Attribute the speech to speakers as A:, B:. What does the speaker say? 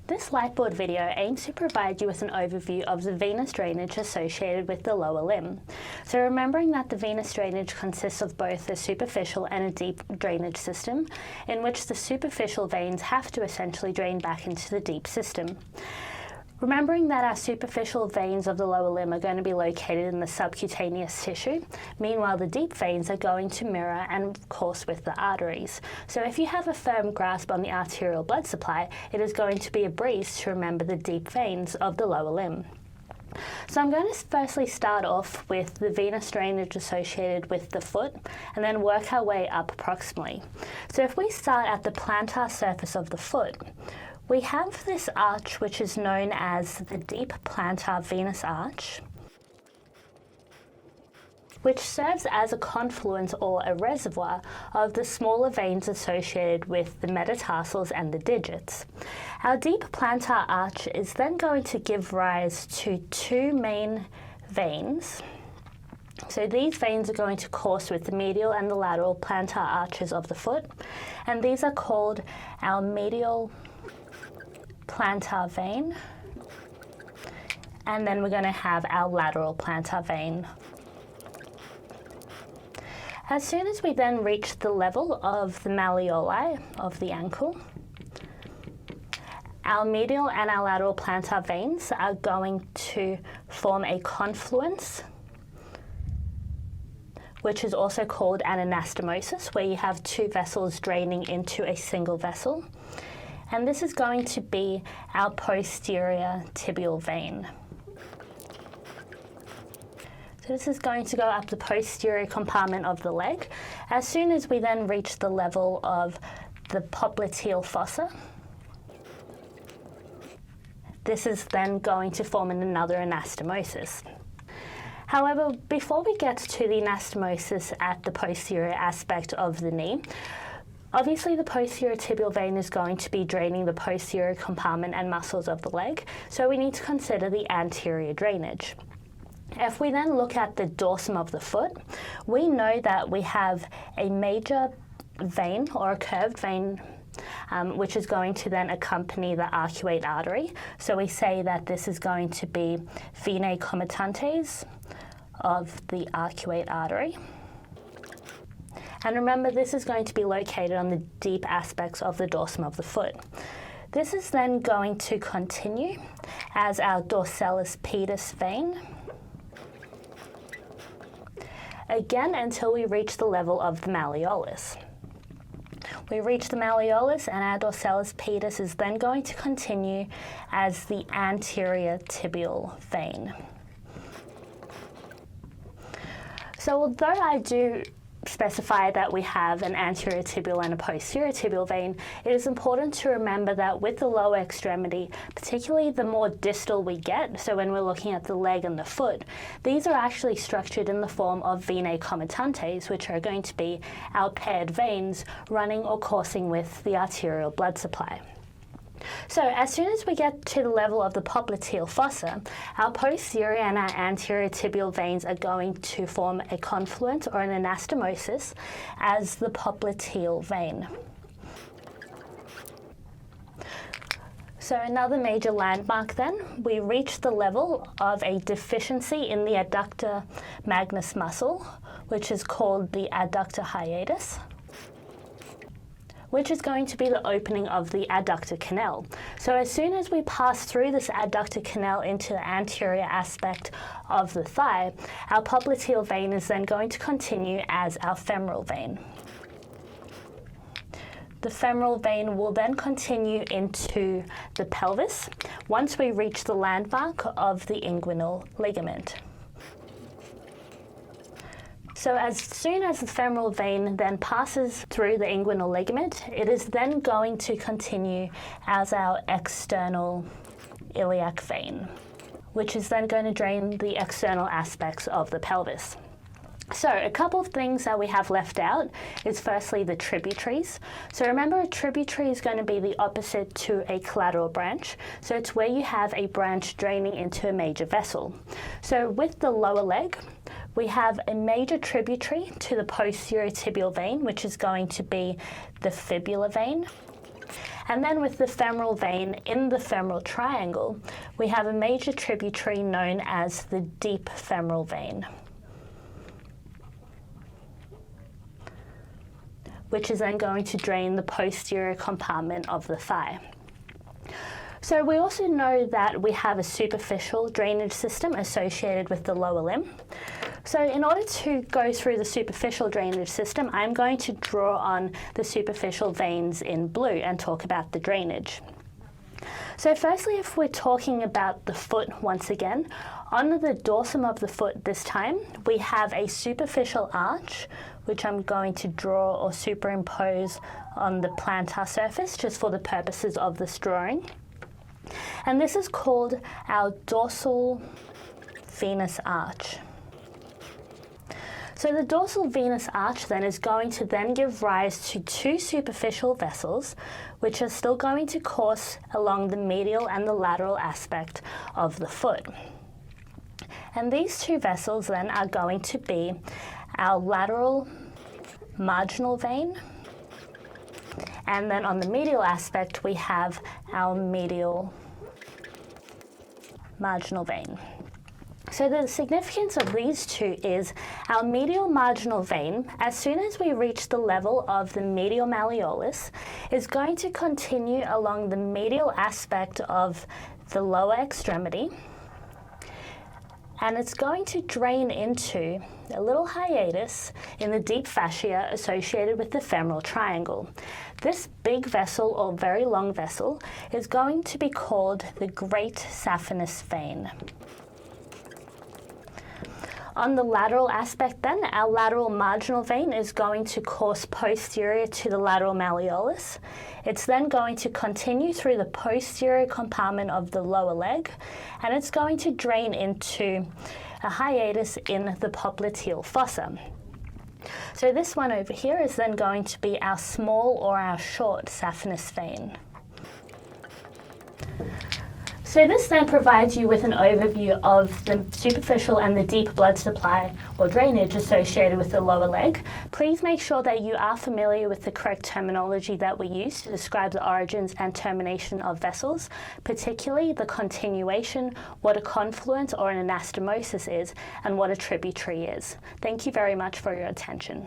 A: This Lightboard video aims to provide you with an overview of the venous drainage associated with the lower limb. So remembering that the venous drainage consists of both a superficial and a deep drainage system, in which the superficial veins have to essentially drain back into the deep system. Remembering that our superficial veins of the lower limb are going to be located in the subcutaneous tissue, meanwhile the deep veins are going to mirror and course with the arteries. So if you have a firm grasp on the arterial blood supply, it is going to be a breeze to remember the deep veins of the lower limb. So I'm going to firstly start off with the venous drainage associated with the foot and then work our way up proximally. So if we start at the plantar surface of the foot, we have this arch which is known as the deep plantar venous arch, which serves as a confluence or a reservoir of the smaller veins associated with the metatarsals and the digits. Our deep plantar arch is then going to give rise to two main veins. So these veins are going to course with the medial and the lateral plantar arches of the foot, and these are called our medial plantar vein, and then we're going to have our lateral plantar vein. As soon as we then reach the level of the malleoli of the ankle, our medial and our lateral plantar veins are going to form a confluence, which is also called an anastomosis, where you have two vessels draining into a single vessel. And this is going to be our posterior tibial vein. So this is going to go up the posterior compartment of the leg. As soon as we then reach the level of the popliteal fossa, this is then going to form another anastomosis. However, before we get to the anastomosis at the posterior aspect of the knee, obviously the posterior tibial vein is going to be draining the posterior compartment and muscles of the leg, so we need to consider the anterior drainage. If we then look at the dorsum of the foot, we know that we have a major vein or a curved vein which is going to then accompany the arcuate artery. So we say that this is going to be venae comitantes of the arcuate artery. And remember, this is going to be located on the deep aspects of the dorsum of the foot. This is then going to continue as our dorsalis pedis vein, again until we reach the level of the malleolus. We reach the malleolus and our dorsalis pedis is then going to continue as the anterior tibial vein. So although I do specify that we have an anterior tibial and a posterior tibial vein, it is important to remember that with the lower extremity, particularly the more distal we get, so when we're looking at the leg and the foot, these are actually structured in the form of venae comitantes, which are going to be our paired veins running or coursing with the arterial blood supply. So as soon as we get to the level of the popliteal fossa, our posterior and our anterior tibial veins are going to form a confluence or an anastomosis as the popliteal vein. So another major landmark then, we reach the level of a deficiency in the adductor magnus muscle, which is called the adductor hiatus, which is going to be the opening of the adductor canal. So as soon as we pass through this adductor canal into the anterior aspect of the thigh, our popliteal vein is then going to continue as our femoral vein. The femoral vein will then continue into the pelvis once we reach the landmark of the inguinal ligament. So as soon as the femoral vein then passes through the inguinal ligament, it is then going to continue as our external iliac vein, which is then going to drain the external aspects of the pelvis. So a couple of things that we have left out is firstly the tributaries. So remember, a tributary is going to be the opposite to a collateral branch. So it's where you have a branch draining into a major vessel. So with the lower leg, we have a major tributary to the posterior tibial vein, which is going to be the fibular vein. And then with the femoral vein in the femoral triangle, we have a major tributary known as the deep femoral vein, which is then going to drain the posterior compartment of the thigh. So we also know that we have a superficial drainage system associated with the lower limb. So in order to go through the superficial drainage system, I'm going to draw on the superficial veins in blue and talk about the drainage. So firstly, if we're talking about the foot once again, on the dorsum of the foot this time, we have a superficial arch, which I'm going to draw or superimpose on the plantar surface just for the purposes of this drawing. And this is called our dorsal venous arch. So the dorsal venous arch then is going to then give rise to two superficial vessels, which are still going to course along the medial and the lateral aspect of the foot. And these two vessels then are going to be our lateral marginal vein, and then on the medial aspect we have our medial marginal vein. So the significance of these two is our medial marginal vein, as soon as we reach the level of the medial malleolus, is going to continue along the medial aspect of the lower extremity, and it's going to drain into a little hiatus in the deep fascia associated with the femoral triangle. This big vessel, or very long vessel, is going to be called the great saphenous vein. On the lateral aspect then, our lateral marginal vein is going to course posterior to the lateral malleolus. It's then going to continue through the posterior compartment of the lower leg, and it's going to drain into a hiatus in the popliteal fossa. So this one over here is then going to be our small or our short saphenous vein. So this then provides you with an overview of the superficial and the deep blood supply or drainage associated with the lower leg. Please make sure that you are familiar with the correct terminology that we use to describe the origins and termination of vessels, particularly the continuation, what a confluence or an anastomosis is, and what a tributary is. Thank you very much for your attention.